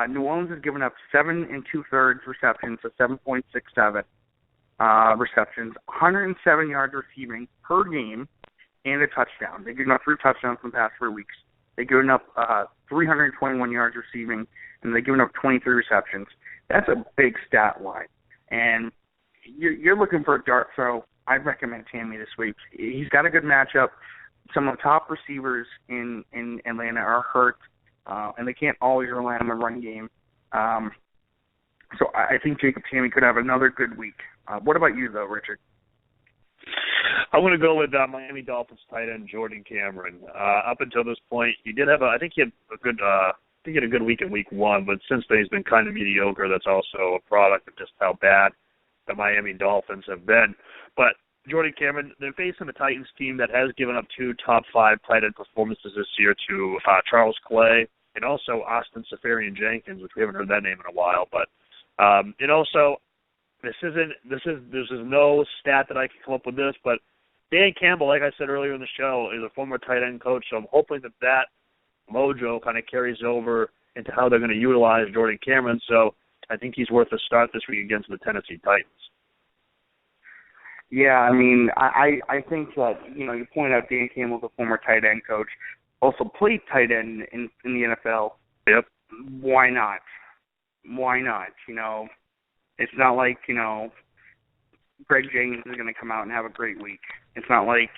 New Orleans has given up 7 2/3 receptions, so 7.67 receptions, 107 yards receiving per game, and a touchdown. They've given up 3 touchdowns in the past 3 weeks. They've given up 321 yards receiving, and they've given up 23 receptions. That's a big stat line. And you're looking for a dart throw. I'd recommend Tammy this week. He's got a good matchup. Some of the top receivers in Atlanta are hurt, and they can't always rely on the run game. So I think Jacob Tammy could have another good week. What about you, though, Richard?
I'm going to go with Miami Dolphins tight end Jordan Cameron. Up until this point, he did have I think he had a good week in week 1, but since then he's been kind of mediocre. That's also a product of just how bad the Miami Dolphins have been. But Jordan Cameron, they're facing the Titans team that has given up 2 top 5 tight end performances this year to Charles Clay and also Austin Seferian-Jenkins, which we haven't heard that name in a while. But and also, this is no stat that I can come up with this, but Dan Campbell, like I said earlier in the show, is a former tight end coach, so I'm hoping that mojo kind of carries over into how they're going to utilize Jordan Cameron. So I think he's worth a start this week against the Tennessee Titans.
Yeah, I mean, I think that, you pointed out Dan Campbell's a former tight end coach, also played tight end in the NFL.
Yep.
Why not? It's not like, Greg Jenkins is going to come out and have a great week. It's not like,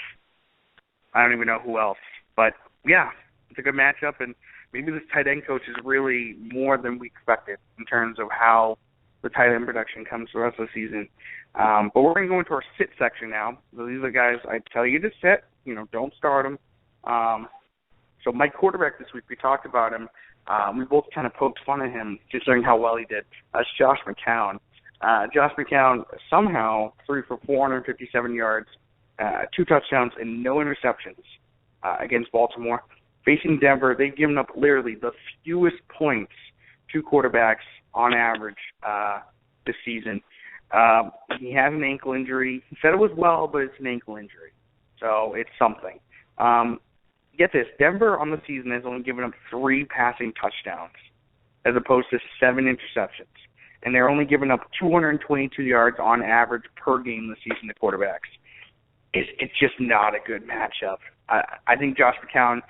I don't even know who else. But, yeah, it's a good matchup, and maybe this tight end coach is really more than we expected in terms of how the tight end production comes the rest of the season. But we're going to go into our sit section now. So these are the guys I tell you to sit. Don't start them. So my quarterback this week, we talked about him. We both kind of poked fun at him considering how well he did. That's Josh McCown. Josh McCown somehow threw for 457 yards, 2 touchdowns, and no interceptions against Baltimore. Facing Denver, they've given up literally the fewest points to quarterbacks on average this season. He has an ankle injury. He said it was well, but it's an ankle injury. So it's something. Get this, Denver on the season has only given up 3 passing touchdowns as opposed to 7 interceptions. And they're only giving up 222 yards on average per game this season to quarterbacks. It's just not a good matchup. I think Josh McCown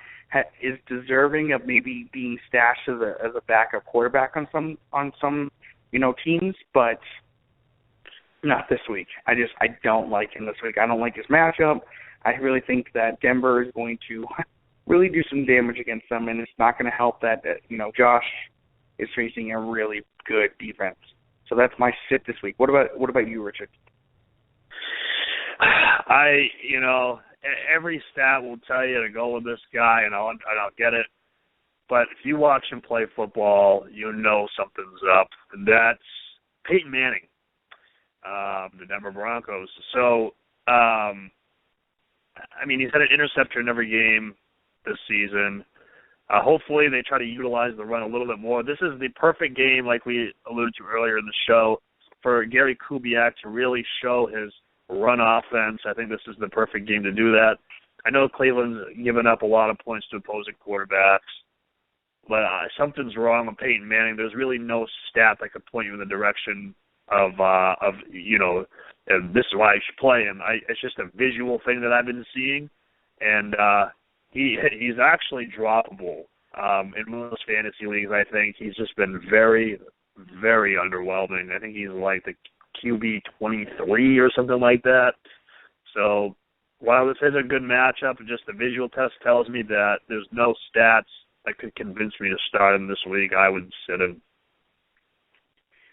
is deserving of maybe being stashed as a backup quarterback on some teams, but not this week. I don't like him this week. I don't like his matchup. I really think that Denver is going to really do some damage against them, and it's not going to help that Josh is facing a really good defense. So that's my sit this week. What about you, Richard?
Every stat will tell you to go with this guy, and I'll get it. But if you watch him play football, something's up, and that's Peyton Manning, the Denver Broncos. So, he's had an interceptor in every game this season. Hopefully they try to utilize the run a little bit more. This is the perfect game, like we alluded to earlier in the show, for Gary Kubiak to really show his run offense. I think this is the perfect game to do that. I know Cleveland's given up a lot of points to opposing quarterbacks, but something's wrong with Peyton Manning. There's really no stat that could point you in the direction of this is why I should play him. It's just a visual thing that I've been seeing, and he's actually droppable in most fantasy leagues. I think he's just been very, very underwhelming. I think he's like the QB 23 or something like that. So while this is a good matchup, just the visual test tells me that there's no stats that could convince me to start him this week. I would sit him.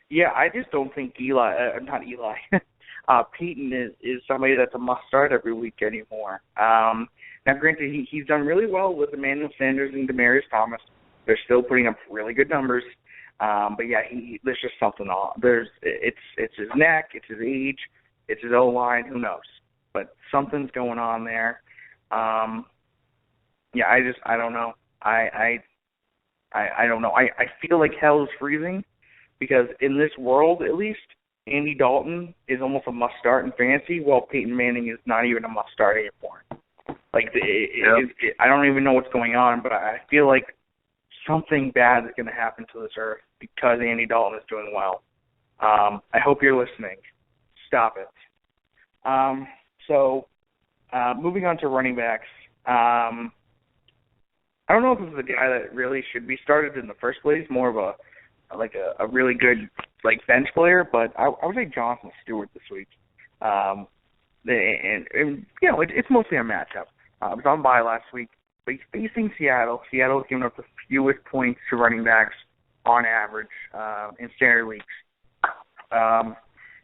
Yeah, I just don't think Peyton is somebody that's a must-start every week anymore. Now, granted, he's done really well with Emmanuel Sanders and Demaryius Thomas. They're still putting up really good numbers. But, yeah, there's just something off. It's his neck, it's his age, it's his O-line, who knows. But something's going on there. I don't know. I don't know. I feel like hell is freezing because in this world, at least, Andy Dalton is almost a must-start in fantasy, while Peyton Manning is not even a must-start anymore. I don't even know what's going on, but I feel like something bad is going to happen to this earth because Andy Dalton is doing well. I hope you're listening. Stop it. Moving on to running backs. I don't know if this is a guy that really should be started in the first place, more of a really good bench player, but I would say Jonathan Stewart this week. It's mostly a matchup. I was on bye last week, but he's facing Seattle. Seattle's given up the fewest points to running backs on average in standard leagues.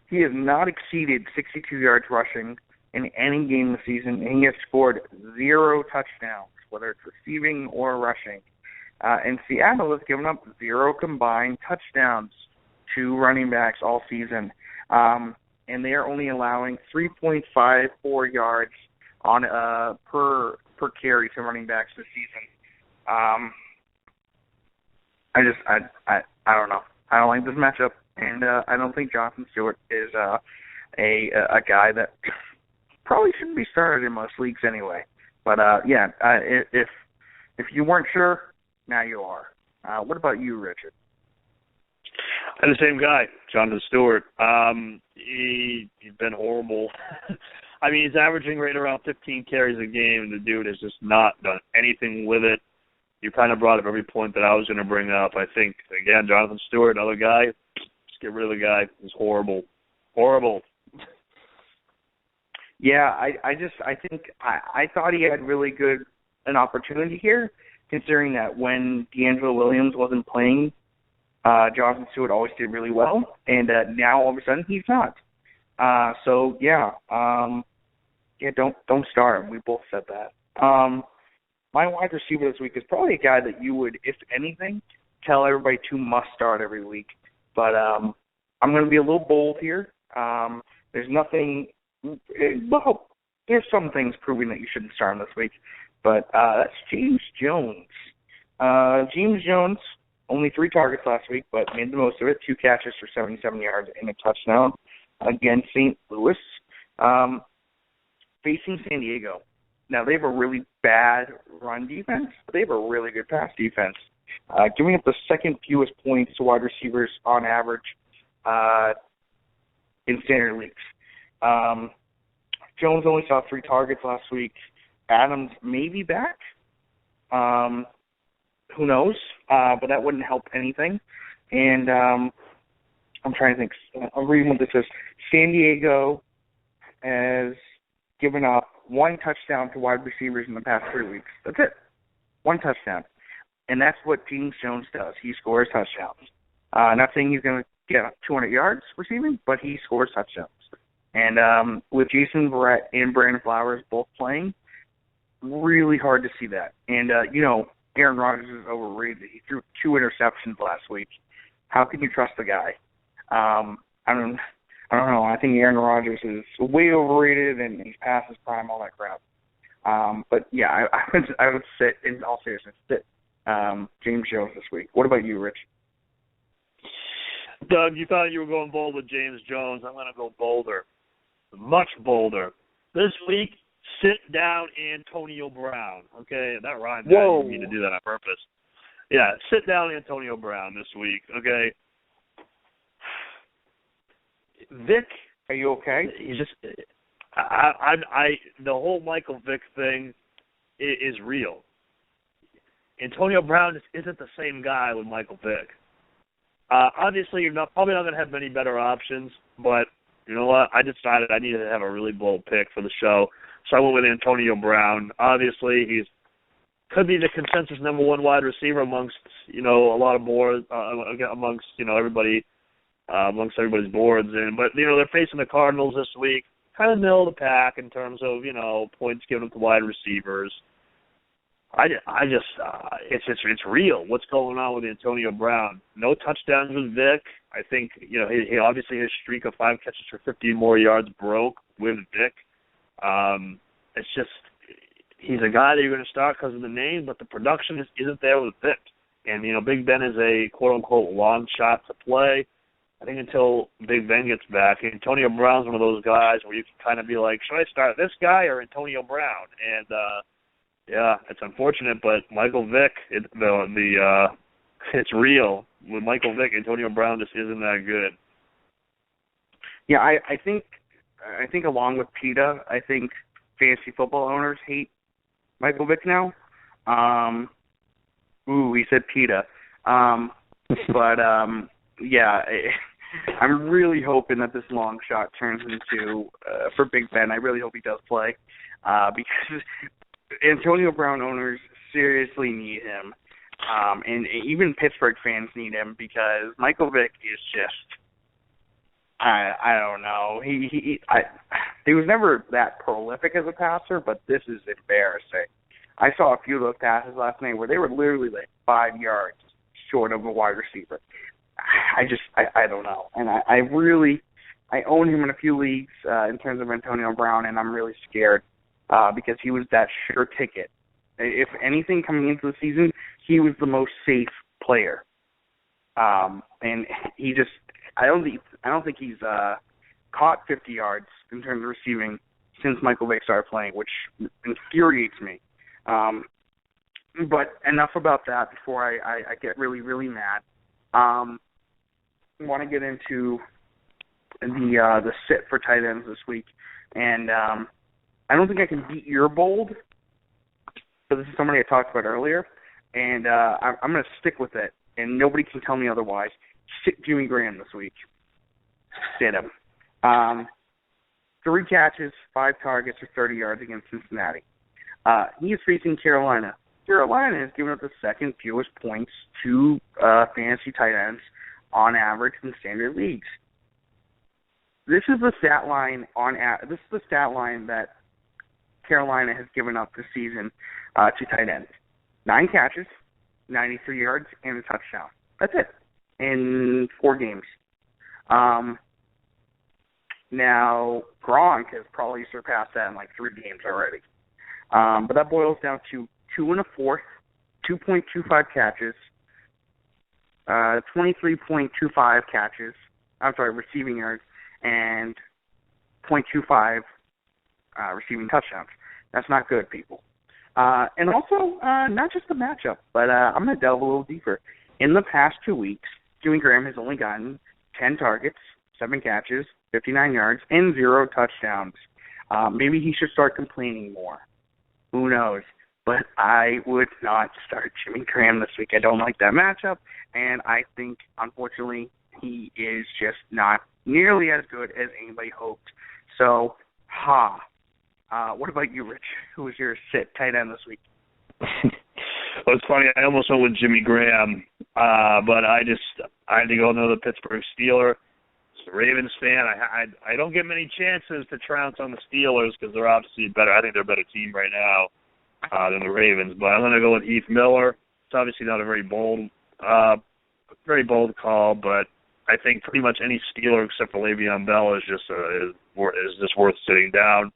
He has not exceeded 62 yards rushing in any game this season, and he has scored 0 touchdowns, whether it's receiving or rushing. And Seattle has given up 0 combined touchdowns to running backs all season. And they are only allowing 3.54 yards on per carry to running backs this season. I don't know. I don't like this matchup, and I don't think Jonathan Stewart is a guy that probably shouldn't be started in most leagues anyway. But if you weren't sure, now you are. What about you, Richard?
I'm the same guy, Jonathan Stewart. He's been horrible. I mean, he's averaging right around 15 carries a game, and the dude has just not done anything with it. You kind of brought up every point that I was going to bring up. I think, again, Jonathan Stewart, another guy, just get rid of the guy. He's horrible. Horrible.
Yeah, I think I thought he had really good an opportunity here, considering that when D'Angelo Williams wasn't playing, Jonathan Stewart always did really well, and now all of a sudden he's not. Don't start him. We both said that. My wide receiver this week is probably a guy that you would, if anything, tell everybody to must start every week. But I'm going to be a little bold here. There's nothing. Well, there's some things proving that you shouldn't start him this week, but that's James Jones. James Jones. Only 3 targets last week, but made the most of it. 2 catches for 77 yards and a touchdown against St. Louis. Facing San Diego. Now, they have a really bad run defense, but they have a really good pass defense. Giving up the second fewest points to wide receivers on average in standard leagues. Jones only saw 3 targets last week. Adams may be back. Who knows? But that wouldn't help anything. And I'm trying to think. I'm reading what this says. San Diego has given up 1 touchdown to wide receivers in the past 3 weeks. That's it. 1 touchdown. And that's what James Jones does. He scores touchdowns. Not saying he's going to get 200 yards receiving, but he scores touchdowns. And with Jason Verrett and Brandon Flowers both playing, really hard to see that. And, Aaron Rodgers is overrated. He threw 2 interceptions last week. How can you trust the guy? I don't know. I think Aaron Rodgers is way overrated and he's past his prime, all that crap. But yeah, I would sit, in all seriousness, James Jones this week. What about you, Rich?
Doug, you thought you were going bold with James Jones. I'm going to go bolder. Much bolder. This week, sit down Antonio Brown. Okay, that rhymes.
Whoa.
I didn't mean to do that on purpose. Yeah, sit down Antonio Brown this week. Okay. Vic,
are you okay?
He's just. The whole Michael Vick thing is real. Antonio Brown isn't the same guy with Michael Vick. Obviously, you're probably not going to have many better options, but you know what? I decided I needed to have a really bold pick for the show. So I went with Antonio Brown. Obviously, he's could be the consensus number 1 wide receiver amongst a lot of boards, amongst everybody, amongst everybody's boards. But they're facing the Cardinals this week, kind of middle of the pack in terms of points given to wide receivers. It's real. What's going on with Antonio Brown? No touchdowns with Vic. I think he obviously his streak of 5 catches for 50 more yards broke with Vic. It's just he's a guy that you're going to start because of the name, but the production isn't there with Vic. And Big Ben is a quote unquote long shot to play. I think until Big Ben gets back, Antonio Brown's one of those guys where you can kind of be like, should I start this guy or Antonio Brown? And Yeah, it's unfortunate, but Michael Vick, it's real. With Michael Vick, Antonio Brown just isn't that good.
Yeah, I think along with PETA, I think fantasy football owners hate Michael Vick now. We said PETA. But yeah, I'm really hoping that this long shot turns into for Big Ben. I really hope he does play because Antonio Brown owners seriously need him, and even Pittsburgh fans need him because Michael Vick is just I don't know. He was never that prolific as a passer, but this is embarrassing. I saw a few of those passes last night where they were literally like 5 yards short of a wide receiver. I don't know. And I own him in a few leagues in terms of Antonio Brown, and I'm really scared because he was that sure ticket. If anything coming into the season, he was the most safe player. And he just, I don't think he's caught 50 yards in terms of receiving since Michael Vick started playing, which infuriates me. But enough about that before I get really, really mad. I want to get into the sit for tight ends this week, and I don't think I can beat your bold, but this is somebody I talked about earlier, and I'm going to stick with it, and nobody can tell me otherwise. Sit Jimmy Graham this week. Sit him. 3 catches, 5 targets for 30 yards against Cincinnati. He is facing Carolina. Carolina has given up the second fewest points to fantasy tight ends on average in standard leagues. This is the stat line this is the stat line that Carolina has given up this season to tight ends. 9 catches, 93 yards, and a touchdown. That's it in 4 games. Now Gronk has probably surpassed that in like 3 games already. But that boils down to 2 1/4, 2.25 catches, 23.25 catches. I'm sorry, receiving yards, and 0.25 receiving touchdowns. That's not good, people. And also, not just the matchup, but I'm going to delve a little deeper. In the past 2 weeks, Jimmy Graham has only gotten 10 targets, 7 catches, 59 yards, and 0 touchdowns. Maybe he should start complaining more. Who knows? But I would not start Jimmy Graham this week. I don't like that matchup, and I think, unfortunately, he is just not nearly as good as anybody hoped. So, what about you, Rich? Who was your sit tight end this week?
Well, it's funny. I almost went with Jimmy Graham, but I had to go another Pittsburgh Steeler. As a Ravens fan, I don't get many chances to trounce on the Steelers because they're obviously better. I think they're a better team right now than the Ravens. But I'm going to go with Heath Miller. It's obviously not a very bold call, but I think pretty much any Steeler except for Le'Veon Bell is just worth sitting down.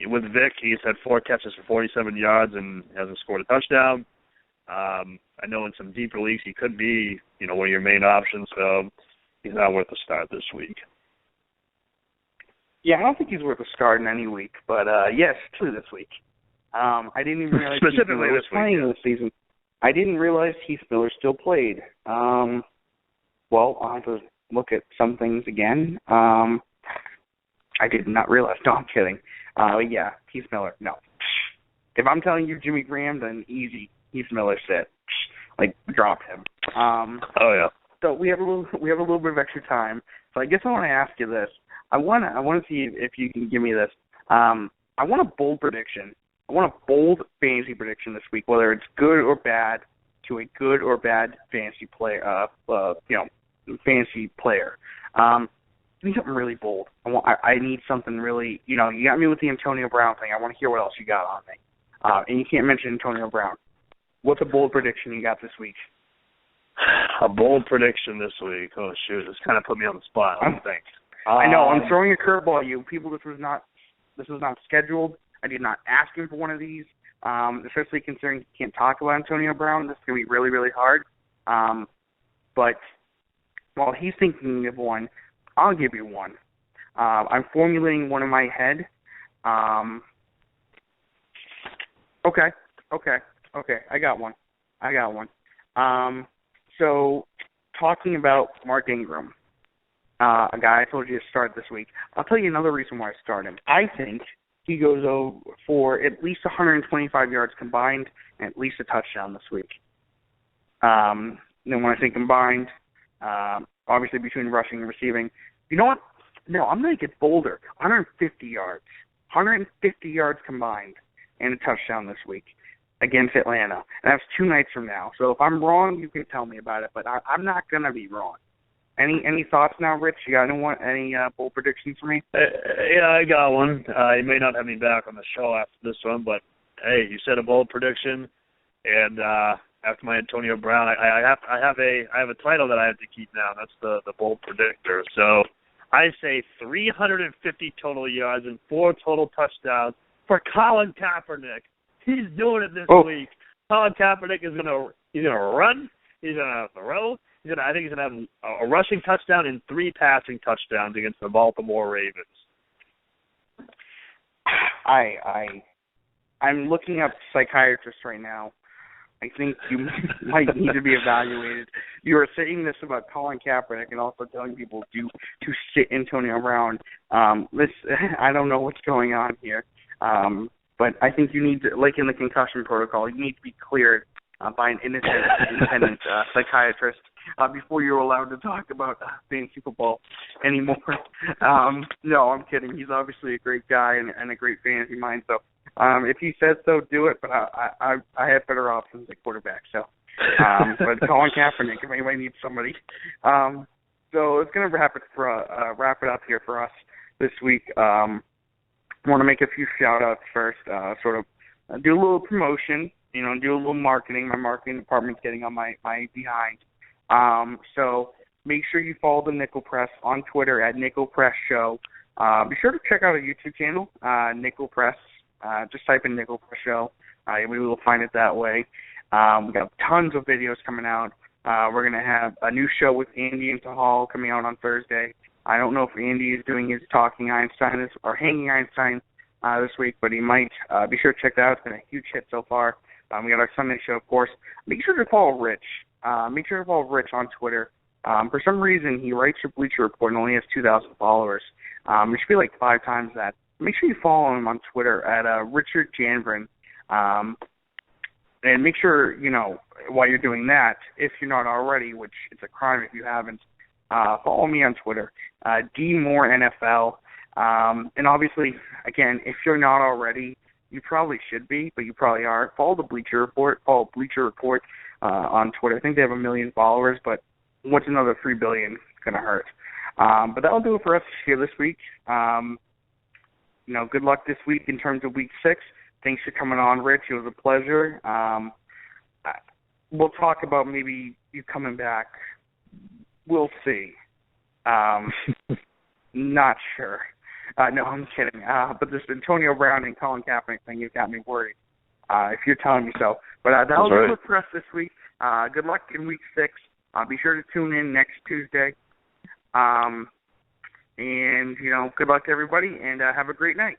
With Vic, he's had 4 catches for 47 yards and hasn't scored a touchdown. I know in some deeper leagues he could be, one of your main options, so he's not worth a start this week. Yeah, I don't think he's worth a start in any week, but yes, true this week. I didn't even realize specifically this week this season. I didn't realize Heath Miller still played. Well, I'll have to look at some things again. I did not realize. No, I'm kidding. Yeah, Heath Miller. No. If I'm telling you Jimmy Graham, then easy. Heath Miller sit. Like, drop him. Oh yeah.
So we have a little bit of extra time. So I guess I want to ask you this. I want to see if you can give me this. I want a bold prediction. I want a bold fantasy prediction this week, whether it's good or bad, to a good or bad fantasy player. Fantasy player. Give me something really bold. I need something really. You got me with the Antonio Brown thing. I want to hear what else you got on me. And you can't mention Antonio Brown. What's a bold prediction you got this week?
A bold prediction this week. Oh shoot, this kind of put me on the spot. I don't think.
I know. I'm throwing a curveball at you. People, this was not scheduled. I did not ask him for one of these. Especially considering he can't talk about Antonio Brown. This is going to be really, really hard. But while he's thinking of one, I'll give you one. I'm formulating one in my head. Okay. I got one. So talking about Mark Ingram, a guy I told you to start this week. I'll tell you another reason why I start him. I think he goes over for at least 125 yards combined and at least a touchdown this week. Then when I say combined, obviously between rushing and receiving, you know what? No, I'm going to get bolder. 150 yards. 150 yards combined and a touchdown this week against Atlanta. And that's 2 nights from now. So if I'm wrong, you can tell me about it, but I'm not going to be wrong. Any thoughts now, Rich? You got any bold predictions for me?
Yeah, I got one. You may not have me back on the show after this one, but hey, you said a bold prediction, and after my Antonio Brown, I have a title that I have to keep now. That's the bold predictor. So I say 350 total yards and 4 total touchdowns for Colin Kaepernick. He's doing it this week. Colin Kaepernick is gonna run. He's gonna throw. I think he's gonna have a rushing touchdown and 3 passing touchdowns against the Baltimore Ravens.
I'm looking up psychiatrists right now. I think you might need to be evaluated. You are saying this about Colin Kaepernick and also telling people to sit Antonio Brown. I don't know what's going on here, but I think you need to, like in the concussion protocol, you need to be cleared by an independent psychiatrist before you're allowed to talk about fantasy football anymore. No, I'm kidding. He's obviously a great guy and a great fantasy mind. So if he says so, do it. But I have better options at quarterback. So, but Colin Kaepernick, if anybody needs somebody. So it's going to wrap it up here for us this week. I want to make a few shout-outs first, sort of do a little promotion, do a little marketing. My marketing department's getting on my behind. So make sure you follow the Nickel Press on Twitter at Nickel Press Show. Be sure to check out our YouTube channel, Nickel Press. Just type in Nickel Press Show. We will find it that way. We got tons of videos coming out. We're going to have a new show with Andy and Tahal coming out on Thursday. I don't know if Andy is doing his Talking Einstein or Hanging Einstein this week, but he might. Be sure to check that out. It's been a huge hit so far. We got our Sunday show, of course. Make sure to follow Rich. Make sure to follow Rich on Twitter. For some reason, he writes your Bleacher Report and only has 2,000 followers. It should be like 5 times that. Make sure you follow him on Twitter at Richard Janvrin. And make sure, while you're doing that, if you're not already, which it's a crime if you haven't, follow me on Twitter, DMoreNFL. And obviously, again, if you're not already, you probably should be, but you probably are. Follow the Bleacher Report. Follow Bleacher Report on Twitter. I think they have 1 million followers, but what's another 3 billion going to hurt? But that'll do it for us here this week. Good luck this week in terms of Week 6. Thanks for coming on, Rich. It was a pleasure. We'll talk about maybe you coming back. We'll see. Not sure. No, I'm kidding. But this Antonio Brown and Colin Kaepernick thing has got me worried, if you're telling me so. But that'll do it for us this week. Good luck in Week 6. Be sure to tune in next Tuesday. And, good luck to everybody, and have a great night.